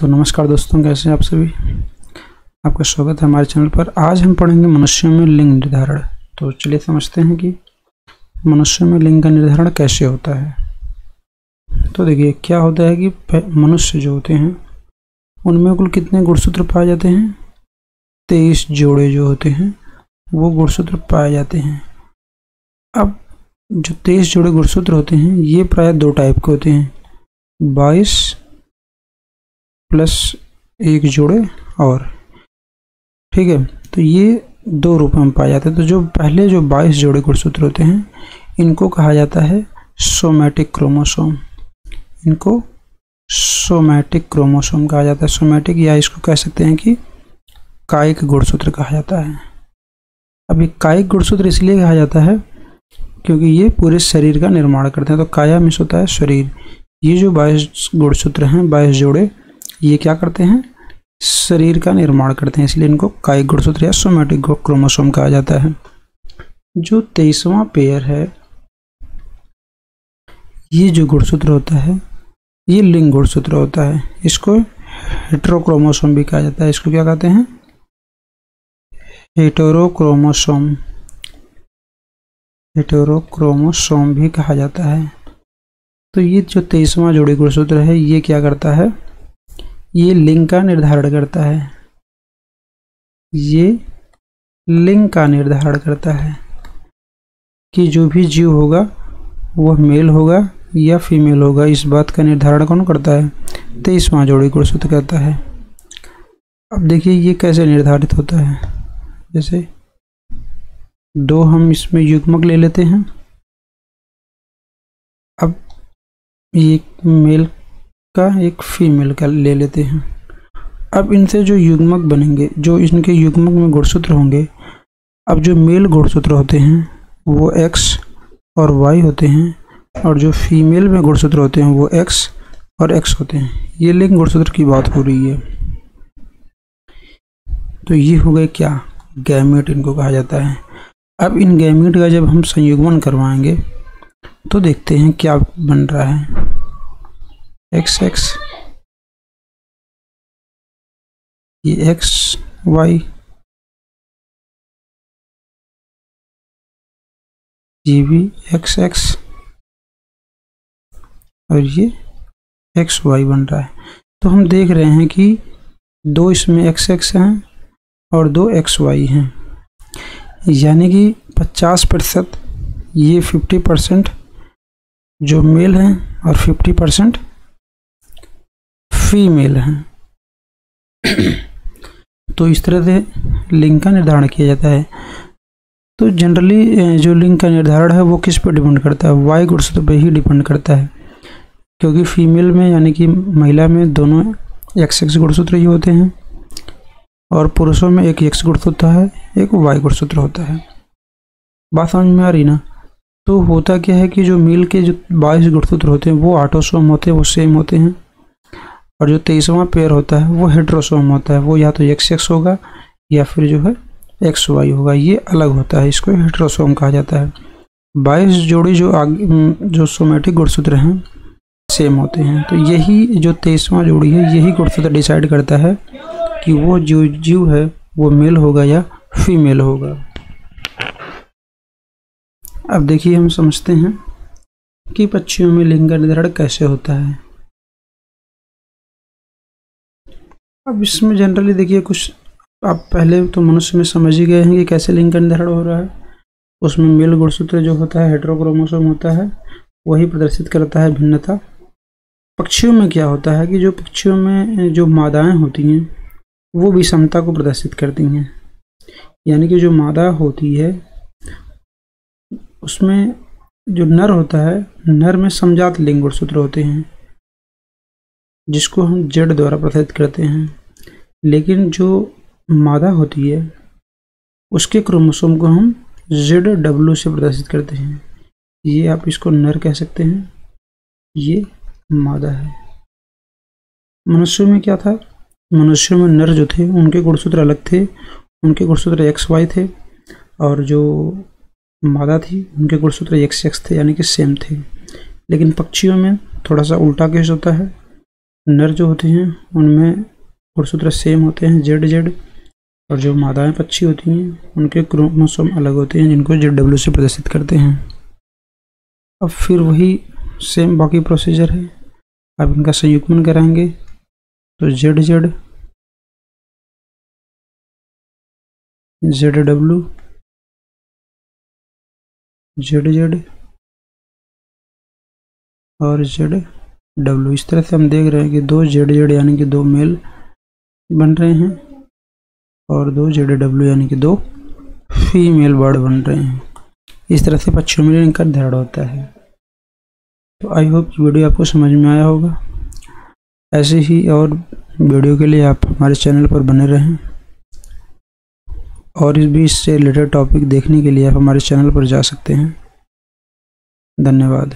तो नमस्कार दोस्तों, कैसे हैं आप सभी। आपका स्वागत है हमारे चैनल पर। आज हम पढ़ेंगे मनुष्यों में लिंग निर्धारण। तो चलिए समझते हैं कि मनुष्यों में लिंग का निर्धारण कैसे होता है। तो देखिए क्या होता है कि मनुष्य जो होते हैं उनमें कुल कितने गुणसूत्र पाए जाते हैं। 23 जोड़े जो होते हैं वो गुणसूत्र पाए जाते हैं। अब जो 23 जोड़े गुणसूत्र होते हैं ये प्राय दो टाइप के होते हैं, 22 प्लस 1 जोड़े और, ठीक है। तो ये दो रूप में पाए जाते हैं। तो जो पहले जो 22 जोड़े गुणसूत्र होते हैं इनको कहा जाता है सोमैटिक क्रोमोसोम। इनको सोमैटिक क्रोमोसोम कहा जाता है। सोमैटिक, या इसको कह सकते हैं कि कायिक गुणसूत्र कहा जाता है। अब ये कायिक गुणसूत्र इसलिए कहा जाता है क्योंकि ये पूरे शरीर का निर्माण करते हैं। तो काया मीन्स होता है शरीर। ये जो 22 गुणसूत्र हैं, 22 जोड़े, ये क्या करते हैं, शरीर का निर्माण करते हैं, इसलिए इनको कायिक गुणसूत्र या सोमैटिक क्रोमोसोम कहा जाता है। जो 23वां पेयर है, ये जो गुणसूत्र होता है ये लिंग गुणसूत्र होता है। इसको हेटेरोक्रोमोसोम भी कहा जाता है। इसको क्या कहते हैं, हेटेरोक्रोमोसोम। हेटेरोक्रोमोसोम भी कहा जाता है। तो ये जो 23वां जोड़ी गुणसूत्र है ये क्या करता है, ये लिंग का निर्धारण करता है। ये लिंग का निर्धारण करता है कि जो भी जीव होगा वह मेल होगा या फीमेल होगा। इस बात का निर्धारण कौन करता है, 23वां जोड़ी गुणसूत्र करता है। अब देखिए ये कैसे निर्धारित होता है। जैसे दो हम इसमें युग्मक ले लेते हैं। अब एक मेल का एक फीमेल का ले लेते हैं। अब इनसे जो युग्मक बनेंगे, जो इनके युग्मक में गुणसूत्र होंगे, अब जो मेल गुणसूत्र होते हैं वो X और Y होते हैं, और जो फीमेल में गुणसूत्र होते हैं वो X और X होते हैं। ये लिंग गुणसूत्र की बात हो रही है। तो ये हो गए क्या, गैमेट इनको कहा जाता है। अब इन गैमेट का जब हम संयुग्मन करवाएंगे तो देखते हैं क्या बन रहा है। XX, ये XY, ये भी XX और ये XY बन रहा है। तो हम देख रहे हैं कि दो इसमें XX हैं और दो XY हैं, यानी कि 50% ये 50% जो मेल हैं और 50% फीमेल हैं। तो इस तरह से लिंग का निर्धारण किया जाता है। तो जनरली जो लिंग का निर्धारण है वो किस पर डिपेंड करता है, वाई गुणसूत्र पर ही डिपेंड करता है, क्योंकि फीमेल में यानी कि महिला में दोनों XX गुणसूत्र ही होते हैं और पुरुषों में एक X गुणसूत्र है, एक Y गुणसूत्र होता है। बात समझ में आ रही ना। तो होता क्या है कि जो मेल के जो 22 गुणसूत्र होते हैं वो ऑटोसोम होते हैं, वो सेम होते हैं, और जो 23वां पेयर होता है वो हेटेरोसोम होता है। वो या तो XX होगा या फिर जो है XY होगा, ये अलग होता है, इसको हेटेरोसोम कहा जाता है। 22 जोड़ी जो आगे जो सोमैटिक गुणसूत्र हैं सेम होते हैं। तो यही जो 23वां जोड़ी है यही गुणसूत्र डिसाइड करता है कि वो जो जीव है वो मेल होगा या फीमेल होगा। अब देखिए हम समझते हैं कि पक्षियों में लिंग का निर्धारण कैसे होता है। अब इसमें जनरली देखिए कुछ आप पहले तो मनुष्य में समझ ही गए हैं कि कैसे लिंग का निर्धारण हो रहा है। उसमें मेल गुणसूत्र जो होता है हेटेरोक्रोमोसोम होता है, वही प्रदर्शित करता है भिन्नता। पक्षियों में क्या होता है कि जो पक्षियों में जो मादाएं होती हैं वो विषमता को प्रदर्शित करती हैं, यानी कि जो मादा होती है उसमें जो नर होता है, नर में समजात लिंग गुणसूत्र होते हैं जिसको हम Z द्वारा प्रदर्शित करते हैं, लेकिन जो मादा होती है उसके क्रोमोसोम को हम ZW से प्रदर्शित करते हैं। ये आप इसको नर कह सकते हैं, ये मादा है। मनुष्यों में क्या था, मनुष्यों में नर जो थे उनके गुणसूत्र अलग थे, उनके गुणसूत्र XY थे, और जो मादा थी उनके गुणसूत्र XX थे, यानी कि सेम थे। लेकिन पक्षियों में थोड़ा सा उल्टा केस होता है। नर जो होते हैं उनमें गुणसूत्र सेम होते हैं ZZ, और जो मादाएं पक्षी होती हैं उनके क्रोमोसोम अलग होते हैं जिनको ZW से प्रदर्शित करते हैं। अब फिर वही सेम बाकी प्रोसीजर है, अब इनका संयुग्मन कराएंगे तो ZZ ZW ZZ और ZW। इस तरह से हम देख रहे हैं कि 2 ZZ यानी कि 2 मेल बन रहे हैं और 2 ZW यानी कि 2 फीमेल बर्ड बन रहे हैं। इस तरह से पक्षियों में लिंग का निर्धारण होता है। तो आई होप वीडियो आपको समझ में आया होगा। ऐसे ही और वीडियो के लिए आप हमारे चैनल पर बने रहें, और इस भी इससे रिलेटेड टॉपिक देखने के लिए आप हमारे चैनल पर जा सकते हैं। धन्यवाद।